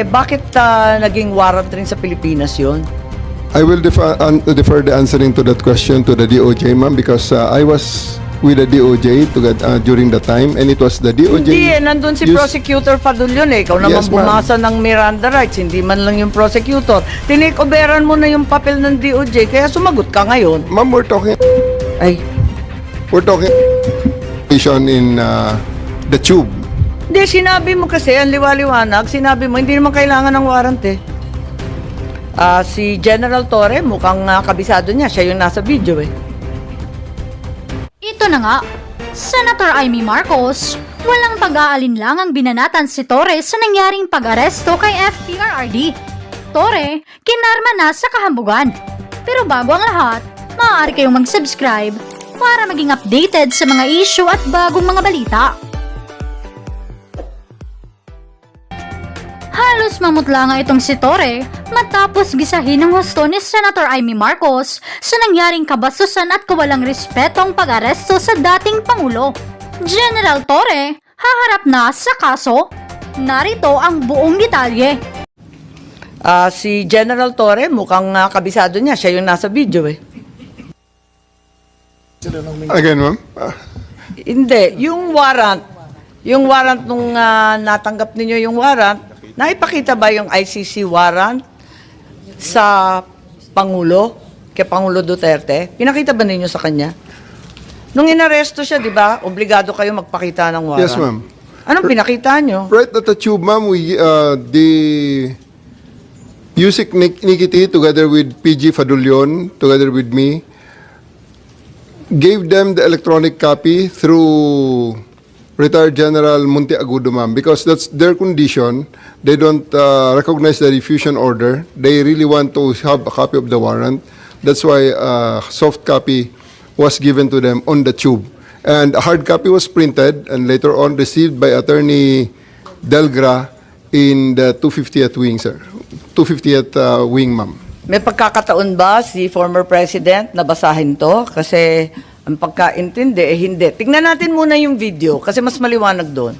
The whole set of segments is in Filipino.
Bakit naging warrant rin sa Pilipinas yun? I will defer the answering to that question to the DOJ, ma'am, because I was with the DOJ during the time, and it was the DOJ. Hindi nandun si Prosecutor Fadulyon Ikaw naman Yes, ma'am. bumasa ng Miranda rights, hindi man lang yung prosecutor. Tinikoberan mo na yung papel ng DOJ, kaya sumagot ka ngayon. Ma'am, we're talking in the tube. Hindi, sinabi mo kasi, ang liwaliwanag, sinabi mo, hindi naman kailangan ng warrant eh. Si General Torre, mukhang kabisado niya, siya yung nasa video eh. Ito na nga, Senator Amy Marcos, walang pag-aalinlangang binanatan si Torre sa nangyaring pag-aresto kay FPRRD. Torre, kinarma na sa kahambugan. Pero bago ang lahat, maaari kayong mag-subscribe para maging updated sa mga issue at bagong mga balita. Halos mamutla nga itong si Torre matapos gisahin ng husto ni Senator Amy Marcos sa nangyaring kabastusan at kawalang respetong pag-aresto sa dating Pangulo. General Torre, haharap na sa kaso? Narito ang buong detalye. Si General Torre, mukhang kabisado niya, siya yung nasa video eh. Again, ma'am? Hindi, yung warrant nung natanggap ninyo yung warrant, naipakita ba yung ICC warrant sa Pangulo, kay Pangulo Duterte? Pinakita ba ninyo sa kanya? Nung inaresto siya, di ba, obligado kayo magpakita ng warrant? Yes, ma'am. Anong pinakita nyo? Right at the tube, ma'am, the Yusik Nikiti, together with PG Fadulyon, together with me, gave them the electronic copy through retired General Monteagudo, ma'am, because that's their condition. They don't recognize the diffusion order. They really want to have a copy of the warrant. That's why soft copy was given to them on the tube. And a hard copy was printed and later on received by Attorney Delgra in the 250th wing, sir. 250th wing, ma'am. May pagkakataon ba si former president na basahin to? Kasi ang pagkaintindi, hindi. Tingnan natin muna yung video kasi mas maliwanag doon.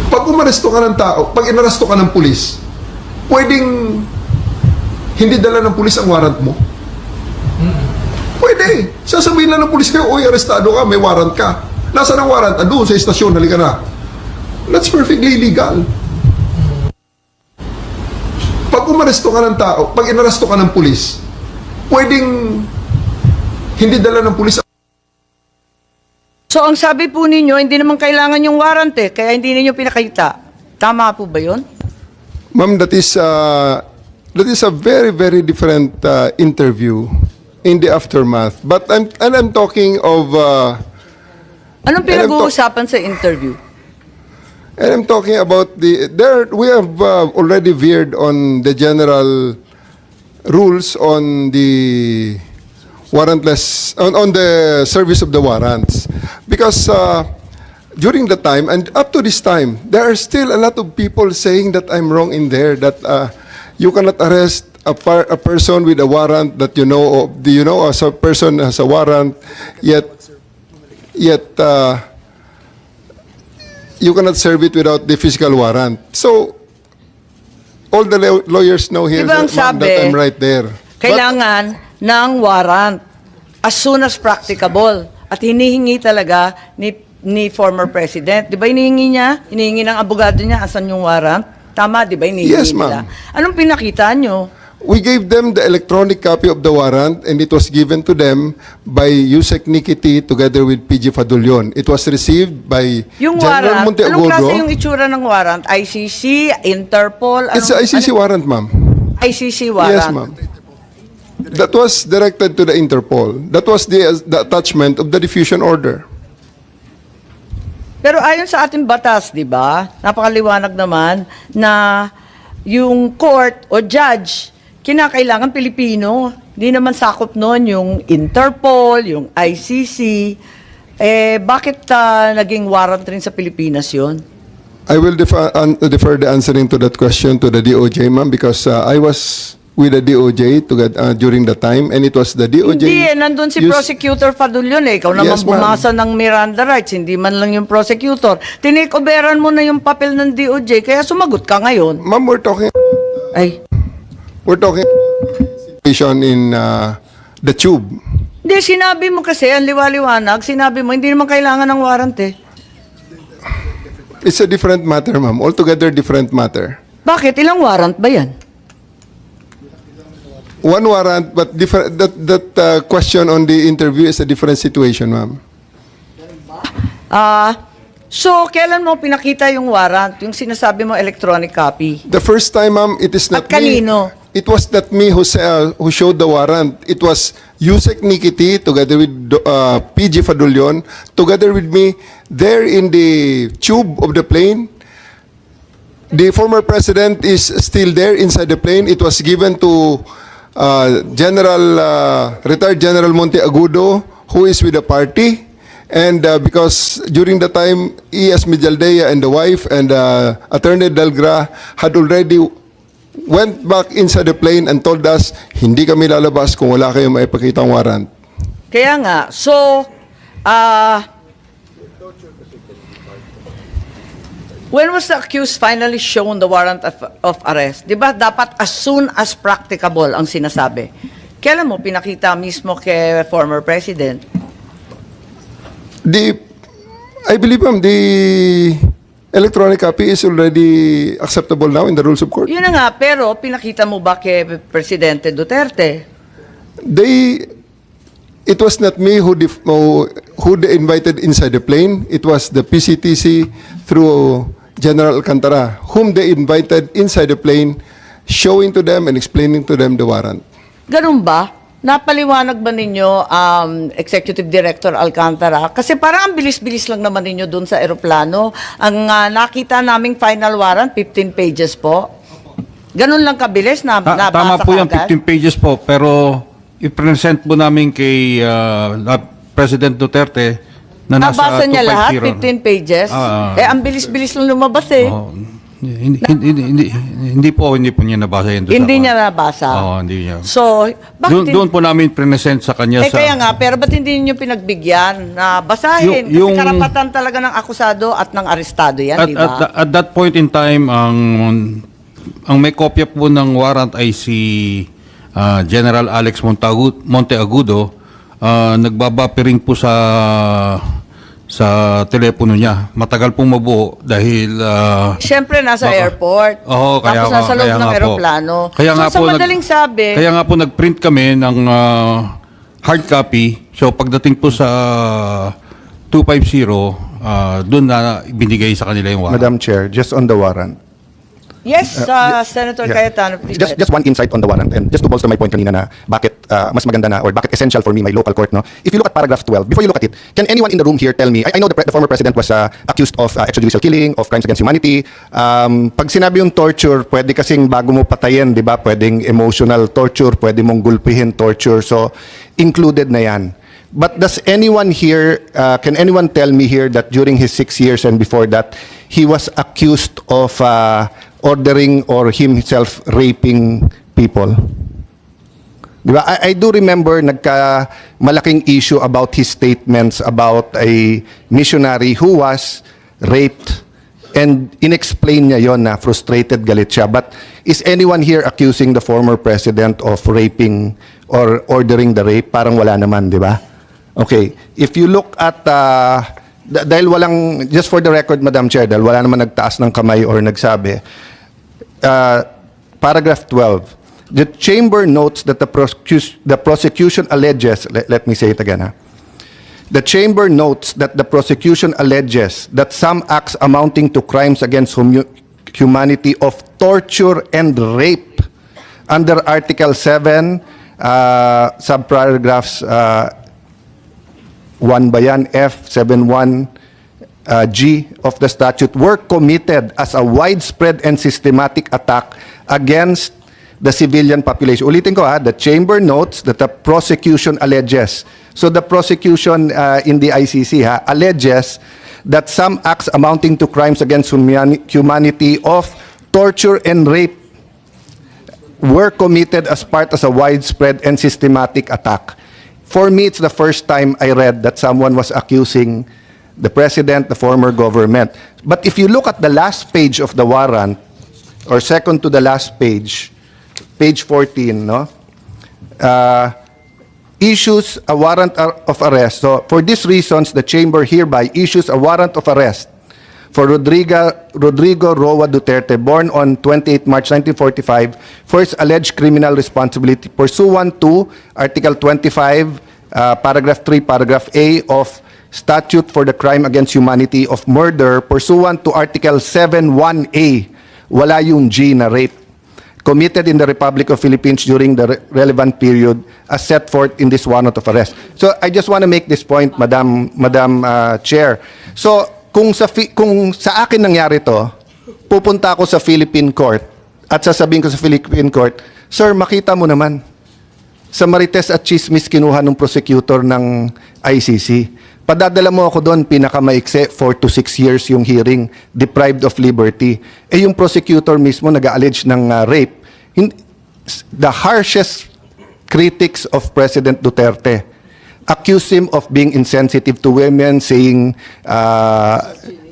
Pag umaresto ka ng tao, pag inaresto ka ng pulis, pwedeng hindi dala ng pulis ang warrant mo? Pwede. Sasabihin lang ng pulis kayo, oy, arestado ka, may warrant ka. Nasaan ang warrant? Doon sa istasyon, halika na. That's perfectly legal. Pag umaresto ka ng tao, pag inaresto ka ng pulis, pwedeng hindi dala ng pulis. So ang sabi po ninyo, hindi naman kailangan yung warrant eh, kaya hindi ninyo pinakita. Tama po ba yun? Ma'am, that is a very, very different interview in the aftermath. But I'm talking of... Anong pinag-uusapan sa interview? And I'm talking about we have already veered on the general rules on the warrantless, on the service of the warrants. Because during the time, and up to this time, there are still a lot of people saying that I'm wrong in there, that you cannot arrest a person with a warrant that you know as a person has a warrant, yet you cannot serve it without the physical warrant. So, all the lawyers know here Diba ang that sabi, I'm right there. Kailangan ng warrant as soon as practicable. At hinihingi talaga ni former president. Di ba hinihingi niya? Hinihingi ng abogado niya, asan yung warrant? Tama, di ba hinihingi Yes, nila? ma'am. Anong pinakita nyo? We gave them the electronic copy of the warrant and it was given to them by Yusek Nikiti together with PG Fadulyon. It was received by Yung General warrant, anong klase yung Monteagudo. itsura ng warrant? ICC, Interpol? It's a ICC warrant, ma'am. ICC warrant. Yes, ma'am. That was directed to the Interpol. That was the attachment of the diffusion order. Pero ayon sa ating batas, di ba? Napakaliwanag naman na yung court o judge, kinakailangan Pilipino. Hindi naman sakop noon yung Interpol, yung ICC. Bakit naging warrant rin sa Pilipinas yun? I will defer the answering to that question to the DOJ, ma'am, because I was with the DOJ during the time, and it was the DOJ. Hindi nandun si used- Prosecutor Fadulyon eh. Ikaw naman Yes, ma'am. bumasa ng Miranda rights, hindi man lang yung prosecutor. Tinikoberan mo na yung papel ng DOJ, kaya sumagot ka ngayon. Ma'am, we're talking situation in the tube. Hindi, sinabi mo kasi, ang liwaliwanag, sinabi mo, hindi naman kailangan ng warrant eh. It's a different matter, ma'am. Altogether different matter. Bakit? Ilang warrant ba yan? One warrant, but different. That question on the interview is a different situation, ma'am. So, kailan mo pinakita yung warrant? Yung sinasabi mo electronic copy? The first time, ma'am, it is not At kanino? me. It was not me who showed the warrant. It was Yusek Nikiti together with PG Fadulyon, together with me there in the tube of the plane. The former president is still there inside the plane. It was given to retired General Monte Agudo, who is with the party. And because during the time, E.S. Mijaldea and the wife and Attorney Delgra had already went back inside the plane and told us, hindi kami lalabas kung wala kayong maipakitang warrant. Kaya nga, so, when was the accused finally shown the warrant of arrest? Di ba dapat as soon as practicable ang sinasabi? Kailan mo pinakita mismo kay former president? I believe, ma'am, the electronic copy is already acceptable now in the rules of court. Yun na nga, pero pinakita mo ba kay Presidente Duterte? It was not me who they invited inside the plane. It was the PCTC through General Alcantara, whom they invited inside the plane, showing to them and explaining to them the warrant. Ganun ba? Napaliwanag ba ninyo, Executive Director Alcantara? Kasi parang ang bilis-bilis lang naman ninyo dun sa eroplano. Ang nakita naming final warrant, 15 pages po. Ganun lang kabilis na nabasa Tama po yung kaagad? 15 pages po, pero i-present po namin kay President Duterte na nasa Nabasa niya lahat, 250. 15 pages? Ang bilis-bilis lang lumabas eh. Oh, hindi po niya nabasa yun. Hindi niya nabasa. Oo, hindi niya. So, bakit Doon po namin present sa kanya sa... kaya nga, pero ba't hindi niyo pinagbigyan na basahin? Yung- Kasi karapatan talaga ng akusado at ng arestado yan, di ba? At that point in time, ang may kopya po ng warrant ay si General Alex Monteagudo. Nagbabapiring po sa telepono niya. Matagal pong mabuo dahil... Siyempre, nasa airport. Oo, Tapos kaya nasa loob kaya ng nga po. aeroplano. Kaya nga so, po sa madaling sabi, Kaya nga po nag-print kami ng hard copy. So pagdating po sa 250, doon na binigay sa kanila yung warrant. Madam Chair, just on the warrant. yes, Senator Yeah. Cayetano, please. Just one insight on the warrant, and just to bolster my point kanina na bakit mas maganda na or bakit essential for me my local court, no? If you look at paragraph 12, before you look at it, can anyone in the room here tell me, I know the former president was accused of extrajudicial killing, of crimes against humanity. Pag sinabi yung torture, pwede kasing bago mo patayin, di ba? Pwedeng emotional torture, pwede mong gulpihin torture. So, included na yan. But does anyone here, can anyone tell me here that during his 6 years and before that, he was accused of ordering or himself raping people? Diba? I do remember malaking issue about his statements about a missionary who was raped, and inexplain niya yon na frustrated, galit siya. But is anyone here accusing the former president of raping or ordering the rape? Parang wala naman, di ba? Okay. If you look at dahil walang, just for the record, Madam Chair, dahil wala naman nagtaas ng kamay or nagsabi, paragraph 12, the chamber notes that the prosecution alleges, let me say it again, the chamber notes that the prosecution alleges that some acts amounting to crimes against humanity of torture and rape under Article 7, subparagraphs 1 bayan F 71 G of the statute were committed as a widespread and systematic attack against the civilian population. Ulitin ko the chamber notes that the prosecution alleges. So the prosecution in the ICC alleges that some acts amounting to crimes against humanity of torture and rape were committed as part of a widespread and systematic attack. For me, it's the first time I read that someone was accusing the president, the former government. But if you look at the last page of the warrant, or second to the last page, page 14, no? Issues a warrant of arrest. So, for these reasons, the Chamber hereby issues a warrant of arrest for Rodrigo Roa Duterte, born on 28 March 1945, for his alleged criminal responsibility pursuant to Article 25, Paragraph 3, Paragraph A of Statute for the Crime Against Humanity of Murder, pursuant to Article 7(1)A, wala yung G na rape, committed in the Republic of Philippines during the relevant period as set forth in this warrant of arrest. So I just want to make this point, Madam Chair. So kung sa akin nangyari to, pupunta ako sa Philippine Court at sasabihin ko sa Philippine Court, Sir, makita mo naman, sa Marites at Chismis kinuha ng prosecutor ng ICC. Padadala mo ako doon, pinakamaikse, 4 to 6 years yung hearing, deprived of liberty. Eh yung prosecutor mismo nag-allege ng rape. The harshest critics of President Duterte accuse him of being insensitive to women, saying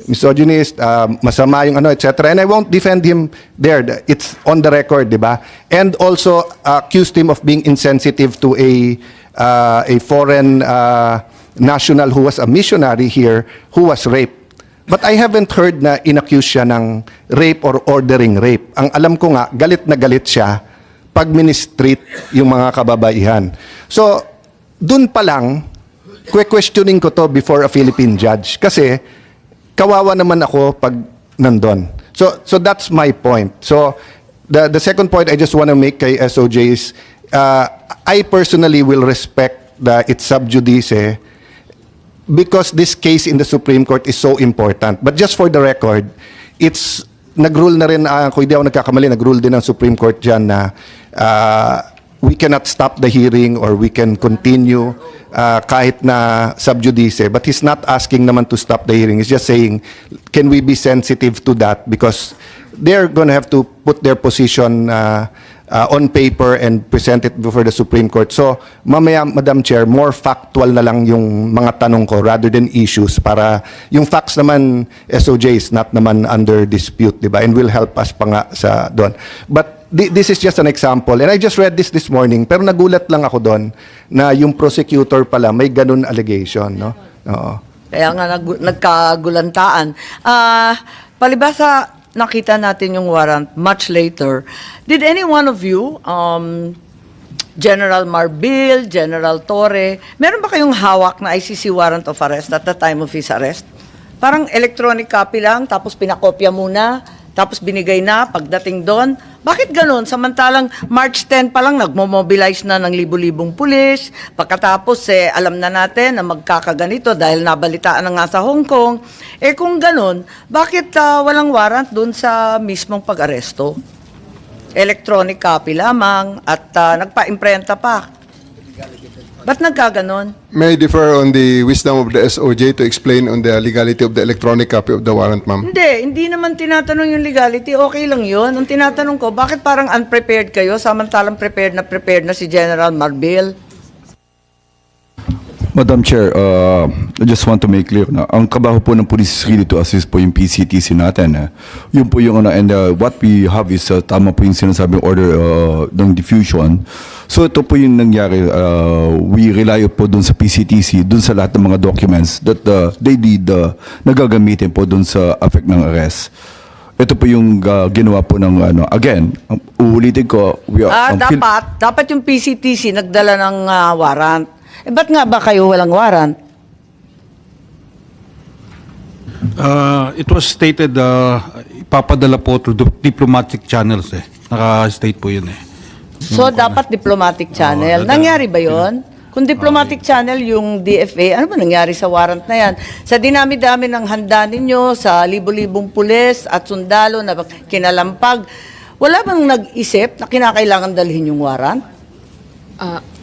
misogynist, masama yung ano, etc. And I won't defend him there. It's on the record, di ba? And also accused him of being insensitive to a foreign national who was a missionary here who was raped. But I haven't heard na inaccuse siya ng rape or ordering rape. Ang alam ko nga, galit na galit siya pag ministreat yung mga kababaihan. So, dun pa lang, questioning ko to before a Philippine judge. Kasi, kawawa naman ako pag nandun. So that's my point. So, the second point I just want to make kay SOJ is, I personally will respect its sub judice because this case in the Supreme Court is so important. But just for the record, it's nag-rule na rin, kung hindi ako nagkakamali, nag-rule din ang Supreme Court dyan na we cannot stop the hearing or we can continue kahit na sub judice. But he's not asking naman to stop the hearing. He's just saying, can we be sensitive to that? Because they're going to have to put their position on paper and present it before the Supreme Court. So, mamaya, Madam Chair, more factual na lang yung mga tanong ko rather than issues para yung facts naman, SOJ is not naman under dispute, di ba? And will help us pa nga sa doon. But this is just an example. And I just read this morning, pero nagulat lang ako doon na yung prosecutor pala may ganun allegation, no? Oo. Kaya nga nagkagulantaan. Palibasa, nakita natin yung warrant much later. Did any one of you, General Marbil, General Torre, meron ba kayong hawak na ICC warrant of arrest at the time of his arrest? Parang electronic copy lang, tapos pinakopya muna, tapos binigay na pagdating doon. Bakit ganun? Samantalang March 10 pa lang nagmo-mobilize na ng libu-libong pulis. Pagkatapos alam na natin na magkakaganito dahil nabalitaan na nga sa Hong Kong. Eh kung ganun, bakit walang warrant doon sa mismong pag-aresto? Electronic copy lamang at nagpa-imprenta pa. Ba't nagkaganon? May I differ on the wisdom of the SOJ to explain on the legality of the electronic copy of the warrant, ma'am? Hindi naman tinatanong yung legality. Okay lang yun. Ang tinatanong ko, bakit parang unprepared kayo samantalang prepared na si General Marbil? Madam Chair, I just want to make clear na ang kabaho po ng police is really to assist po yung PCTC natin. Yun po yung and what we have is tama po yung sinasabing order ng diffusion. So ito po yung nangyari. We rely po dun sa PCTC, dun sa lahat ng mga documents that they did nagagamitin po dun sa effect ng arrest. Ito po yung ginawa po ng again, uulitin ko. Dapat yung PCTC nagdala ng warrant. Eh, ba't nga ba kayo walang warrant? It was stated, ipapadala po through diplomatic channels eh. Naka-state po yun eh. So, dapat diplomatic channel. Nangyari ba yon? Kung diplomatic channel yung DFA, ano ba nangyari sa warrant na yan? Sa dinami-dami ng handa ninyo, sa libo-libong pulis at sundalo na kinalampag, wala bang nag-isip na kinakailangan dalhin yung warrant?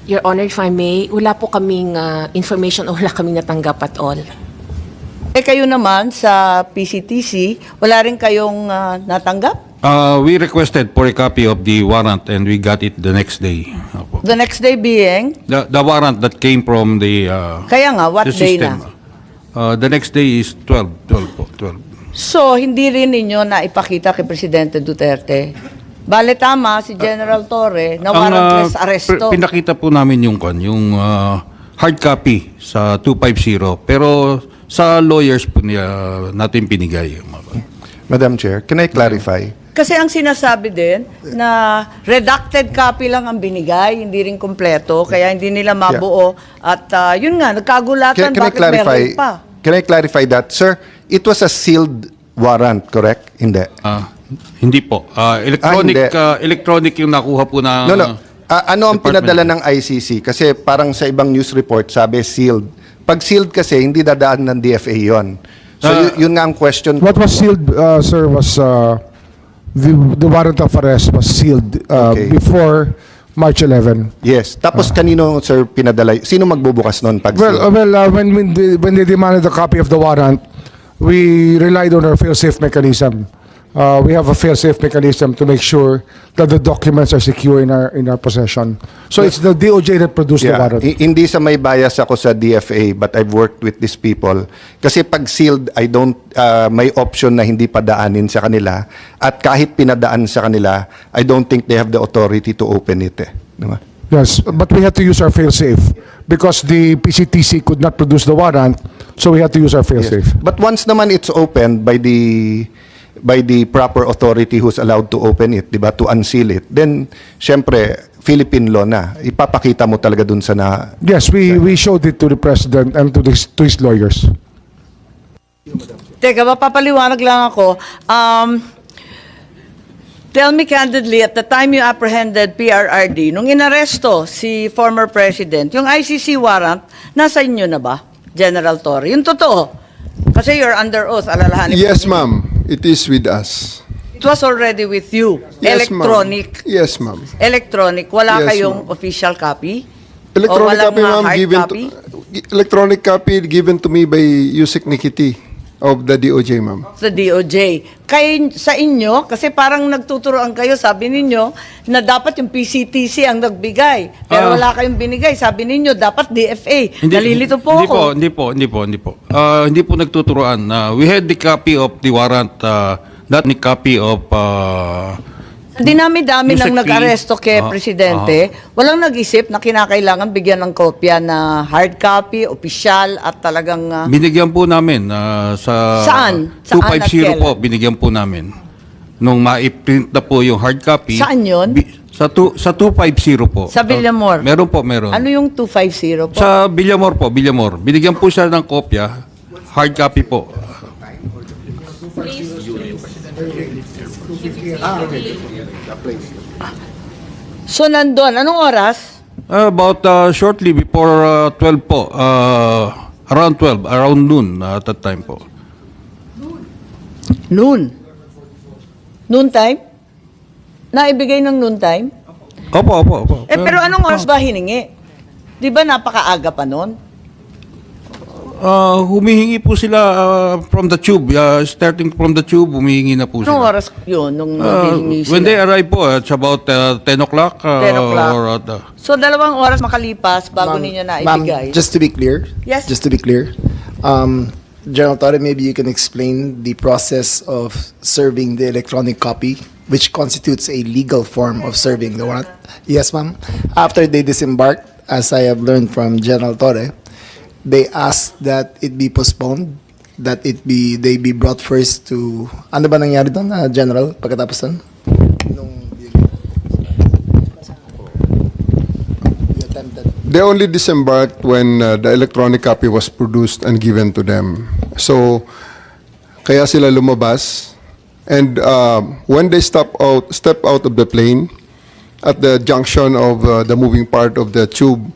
Your Honor, if I may, wala po kaming information o wala kaming natanggap at all. Eh kayo naman sa PCTC, wala rin kayong natanggap? We requested for a copy of the warrant and we got it the next day. Opo. The next day being, The warrant that came from the kaya nga, what the day system. na? The next day is 12 po, 12. So, hindi rin ninyo na ipakita kay Presidente Duterte. Bale tama si General Torre na warrantless arresto. Pinakita po namin yung hard copy sa 250 pero sa lawyers po natin pinigay. Madam Chair, can I clarify? Kasi ang sinasabi din na redacted copy lang ang binigay, hindi rin kompleto, kaya hindi nila mabuo. At yun nga, nagkagulatan, Can I bakit clarify? meron pa? Can I clarify that, sir? It was a sealed warrant, correct? Hindi. Hindi po. Electronic yung nakuha po na... No. Ano ang Department. pinadala ng ICC? Kasi parang sa ibang news report, sabi sealed. Pag sealed kasi, hindi dadaan ng DFA yon. So yun nga ang question. What was sealed, sir, was the warrant of arrest was sealed Okay. before March 11. Yes. Tapos kanino, sir, pinadala? Sino magbubukas nun pag sealed? When they demanded a copy of the warrant, we relied on our fail-safe mechanism. We have a fail-safe mechanism to make sure that the documents are secure in our possession. So it's the DOJ that produced the warrant. Hindi sa may bias ako sa DFA, but I've worked with these people. Kasi pag sealed, may option na hindi padaanin sa kanila. At kahit pinadaan sa kanila, I don't think they have the authority to open it. Diba? Yes, but we had to use our fail-safe because the PCTC could not produce the warrant, so we had to use our fail-safe. But once naman it's opened by the proper authority who's allowed to open it, 'di ba, to unseal it, then syempre Philippine law na. Ipapakita mo talaga dun sa na. Yes, we showed it to the president and to his lawyers. Teka, mapapaliwanag lang ako. Tell me candidly, at the time you apprehended PRRD, nung inaresto si former president, yung ICC warrant, nasa inyo na ba, General Torre? Yung totoo. Kasi you're under oath, alalahanin. Yes, ma'am. It is with us. It was already with you. Yes, ma'am. Electronic. Yes, ma'am. Electronic. Wala Yes, kayong ma'am. official copy? O Electronic walang copy, ma'am, hard given copy? electronic copy given to me by Yusek Nikiti of the DOJ, ma'am. Sa DOJ. Sa inyo, kasi parang nagtuturoan kayo, sabi ninyo, na dapat yung PCTC ang nagbigay. Pero wala kayong binigay. Sabi ninyo, dapat DFA. Nalilito po ako. Hindi po. Hindi po nagtuturoan. We had the copy of the warrant, not the copy of... Dinami-dami nang Yusek P. nag-aresto kay Presidente. Walang nag-isip na kinakailangan bigyan ng kopya na hard copy, opisyal, at talagang... binigyan po namin sa... Saan? Saan at 250 kailan? po, binigyan po namin. Nung ma-print na po yung hard copy. Saan yun? Sa 250 po. Sa Villamor? Meron po. Ano yung 250 po? Sa Villamor po, Villamor. Binigyan po siya ng kopya, hard copy po. So, nandun. Anong oras? About shortly before 12 po. Around 12, around noon at that time po. Noon. Noon time? Naibigay ng noon time? Opo. Pero anong oras ba hiningi? Di ba napakaaga pa noon? Humihingi po sila from the tube. Starting from the tube, humihingi na po Anong sila. oras yun nung hiningi sila? When they arrive po, it's about 10 o'clock. 10 o'clock. Or at, So, 2 oras makalipas bago ninyo naibigay? Ma'am, just to be clear. Yes. Just to be clear. General Torre, maybe you can explain the process of serving the electronic copy, which constitutes a legal form of serving the warrant. Yes, ma'am. After they disembarked, as I have learned from General Torre, they asked that it be postponed, that they be brought first to, ano ba nangyari doon, General, pagkatapos doon? They only disembarked when the electronic copy was produced and given to them. So, kaya sila lumabas. And when they step out of the plane, at the junction of the moving part of the tube,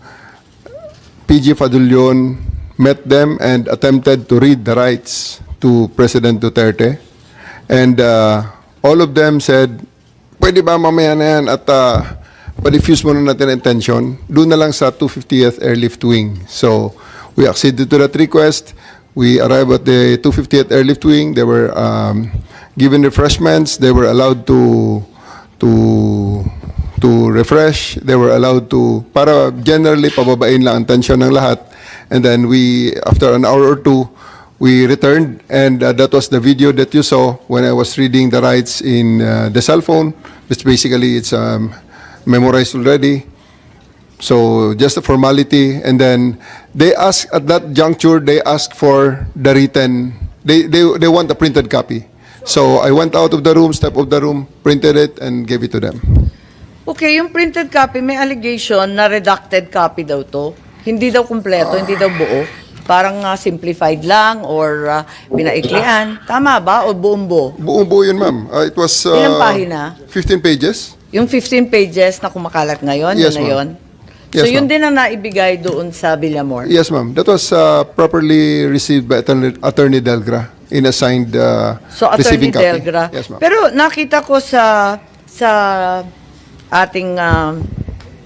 PG Fadulion met them and attempted to read the rights to President Duterte. And all of them said, pwede ba mamaya na yan at pa-diffuse muna natin ang tension. Doon na lang sa 250th Airlift Wing. So, we acceded to that request. We arrived at the 250th Airlift Wing. They were given refreshments. They were allowed to refresh. They were allowed to, para generally pababain lang ang tension ng lahat. And then we, after an hour or two, we returned, and that was the video that you saw when I was reading the rights in the cell phone, which basically it's memorized already. So just a formality, and then they asked at that juncture, they asked for the written, they want a printed copy. So I went out of the room, stepped out of the room, printed it, and gave it to them. Okay, yung printed copy, may allegation na redacted copy daw to. Hindi daw kumpleto, hindi daw buo. Parang simplified lang or pinaiklian. Tama ba? O buong buo? Buong buo yun, ma'am. It was Ilang pahina? 15 pages. Yung 15 pages na kumakalat ngayon, Yes, yun na ma'am. yun? Yes, So yun ma'am. din ang naibigay doon sa Villamor? Yes, ma'am. That was properly received by Attorney Delgra in assigned So Attorney receiving copy. Delgra. Yes, ma'am. Pero nakita ko sa ating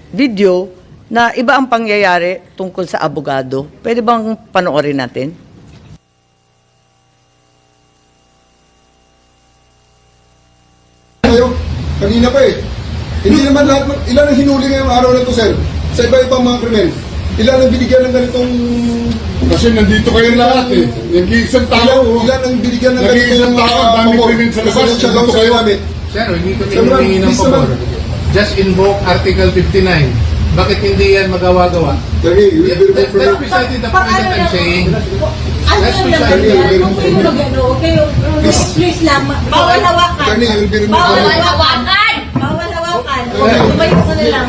video na iba ang pangyayari tungkol sa abogado. Pwede bang panoorin natin? Kayo, kanina pa eh. Hindi naman lahat, ilan ang hinuli ngayong araw na to, sir? Sa iba-ibang mga krimen. Ilan ang binigyan ng ganitong... Kasi nandito kayo lahat eh. Nag-iisang tao. Ilan ang binigyan ng Nag-iisang ganitong... tao, dami krimen sa labas. Siya lang sa namin. Sir, hindi kami Sir, ma'am, humingi ng please pabor. naman. Just invoke Article 59. Bakit hindi yan magawa-gawa? Attorney, you will be That's referred- precisely the point that I'm saying. Ano That's yung precisely naman the yan? Huwag kayo mag-ano, kayo, please lang, bawal hawakan. Attorney, you will be removed. Bawal hawakan! Bawal hawakan. Tumayo ka na lang.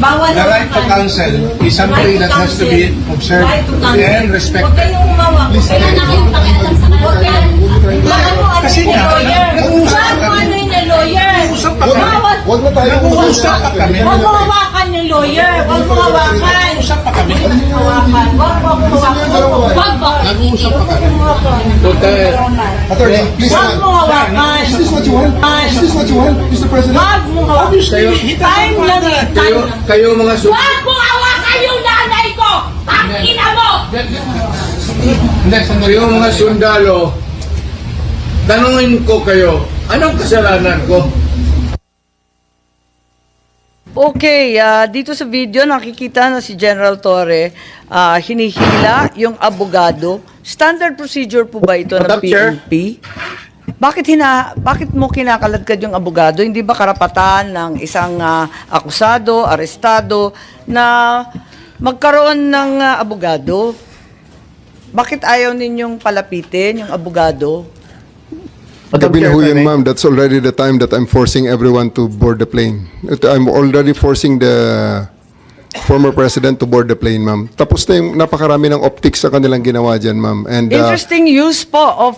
Bawal The right to hawakan. counsel is something that has to be observed Right to counsel. and Huwag respected. kayong umawak. Huwag kayong nakipakialam sa kanila. Huwag kayong baka mo ano Kasi yung nga, lawyer. nag-uusap Baka mo ano yung lawyer. Nag-uusap pa kami. Bawal. Huwag na tayo. Nag-uusap pa kami. Huwag mo hawakan yung lawyer. Huwag mo hawakan. Nag-uusap pa kami. Hawakan. Huwag mo hawakan. Huwag ba? Nag-uusap pa kami. Attorney, please Huwag naman. mo hawakan. Is this what you want? Is this what you want, Mr. President? Huwag mo hawakan. Time lang eh. Time lang. Kayo mga Huwag mo hawakan yung nanay ko! Tangina mo! Hindi, kayo mga sundalo, tanungin ko kayo, anong kasalanan ko? Okay, dito sa video nakikita na si General Torre hinihila yung abogado. Standard procedure po ba ito ng Madam Chair? PNP? Bakit mo kinakaladkad yung abogado? Hindi ba karapatan ng isang akusado, arestado na magkaroon ng abogado? Bakit ayaw ninyong palapitin yung abogado? Gabi na ho yun, ma'am. That's already the time that I'm forcing everyone to board the plane. I'm already forcing the former president to board the plane, ma'am. Tapos na yung napakarami ng optics sa kanilang ginawa dyan, ma'am. And Interesting use po of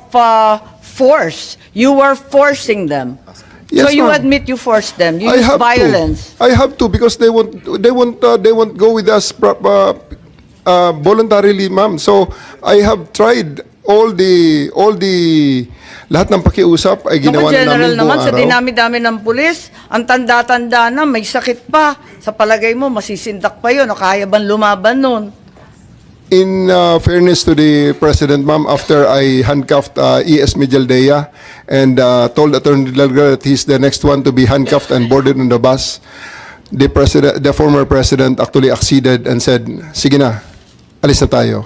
force. You were forcing them. So Yes, you ma'am. admit you forced them. You I used have violence. to. I have to because they won't go with us voluntarily, ma'am. So I have tried all the lahat ng pakiusap ay ginawa Naku, na General namin naman, buong sa araw. dinami-dami ng pulis, ang tanda-tanda na, may sakit pa. Sa palagay mo, masisindak pa yun, o kaya bang lumaban nun? In fairness to the President, ma'am, after I handcuffed E.S. Mijaldea and told Attorney Delgado that he's the next one to be handcuffed and boarded on the bus, the former President actually acceded and said, sige na, alis na tayo.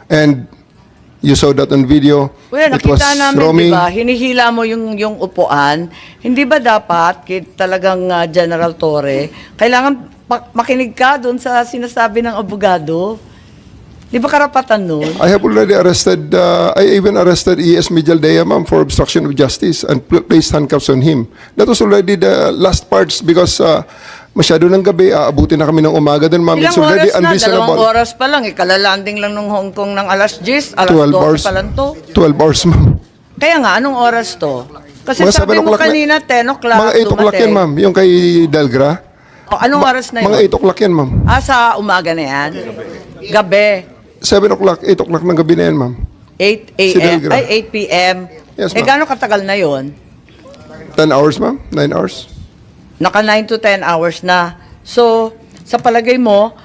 And you saw that on video. Well, It was nakita namin, Romy. di ba, hinihila mo yung upuan. Hindi ba dapat, talagang General Torre, kailangan makinig ka doon sa sinasabi ng abogado? Di ba karapatan nun? I have already arrested, I even arrested E.S. Mijaldea, ma'am, for obstruction of justice and placed handcuffs on him. That was already the last parts because masyado ng gabi, aabutin na kami ng umaga din, ma'am. It's Ilang already oras na? unreasonable. 2 oras pa lang. Kalalanding lang ng Hong Kong ng alas 10, alas 12 12 hours. pa lang to. 12 hours, ma'am. Kaya nga, anong oras to? Kasi Mga sabi 7 mo o'clock na- kanina, 10 o'clock Mga 8 o'clock yan, ma'am. Yung kay Delgra. O, anong oras na yun? Mga 8 o'clock yan, ma'am. Sa umaga na yan? Gabi. 7 o'clock, 8 o'clock ng gabi na yan, ma'am. 8 Si a.m. Delgra. Ay, 8 p.m. Yes, Eh, ma'am. gano'ng katagal na yon? 10 hours, ma'am. 9 hours. Naka 9 to 10 hours na. So, sa palagay mo,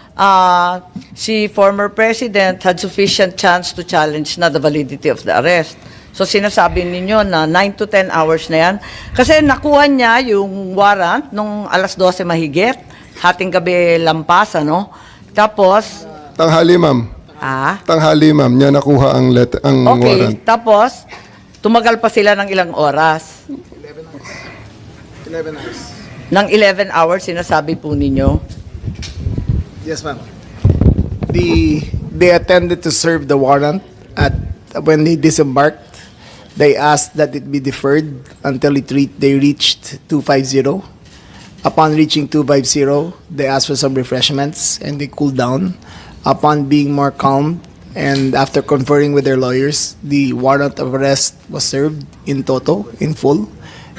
si former president had sufficient chance to challenge na the validity of the arrest. So sinasabi ninyo na 9 to 10 hours na yan. Kasi nakuha niya yung warrant nung alas 12 mahigit, hating gabi lampas, ano? Tapos, Tanghali, ma'am. Tanghali, ma'am. Niya nakuha ang okay, warrant. tapos, tumagal pa sila ng ilang oras. 11 hours. Ng 11 hours, sinasabi po ninyo. Yes, ma'am. They attended to serve the warrant when they disembarked. They asked that it be deferred until they reached 250. Upon reaching 250, they asked for some refreshments and they cooled down. Upon being more calm and after conferring with their lawyers, the warrant of arrest was served in toto, in full,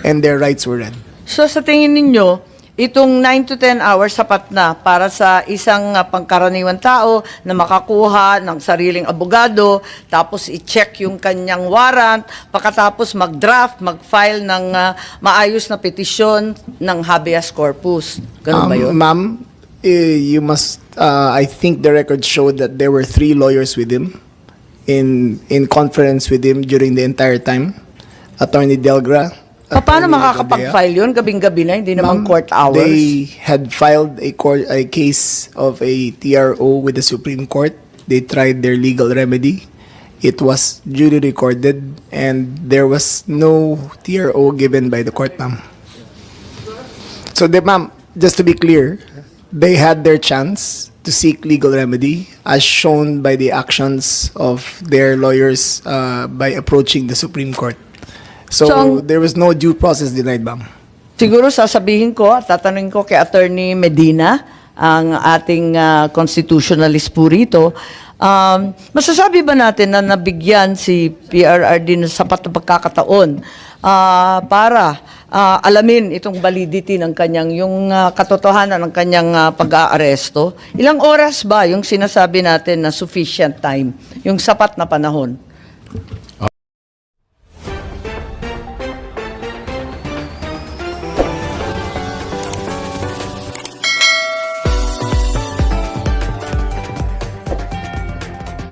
and their rights were read. So sa tingin ninyo, itong 9 to 10 hours sapat na para sa isang pangkaraniwan tao na makakuha ng sariling abogado, tapos i-check yung kanyang warrant, pagkatapos mag-draft, mag-file ng maayos na petisyon ng habeas corpus. Ganun ba yun? Ma'am, you must, I think the records showed that there were 3 lawyers with him in conference with him during the entire time. Attorney Delgra. Paano Attorney makakapag-file yun? Gabing-gabi na, hindi naman Ma'am, court hours. They had filed a case of a TRO with the Supreme Court. They tried their legal remedy. It was duly recorded and there was no TRO given by the court, ma'am. So, ma'am, just to be clear, they had their chance to seek legal remedy as shown by the actions of their lawyers by approaching the Supreme Court. So there was no due process denied, ma'am. Siguro sasabihin ko at tatanungin ko kay Attorney Medina, ang ating constitutionalist po rito, masasabi ba natin na nabigyan si PRRD ng sapat na pagkakataon para alamin itong validity ng kanyang, yung katotohanan ng kanyang pag-aaresto? Ilang oras ba yung sinasabi natin na sufficient time, yung sapat na panahon?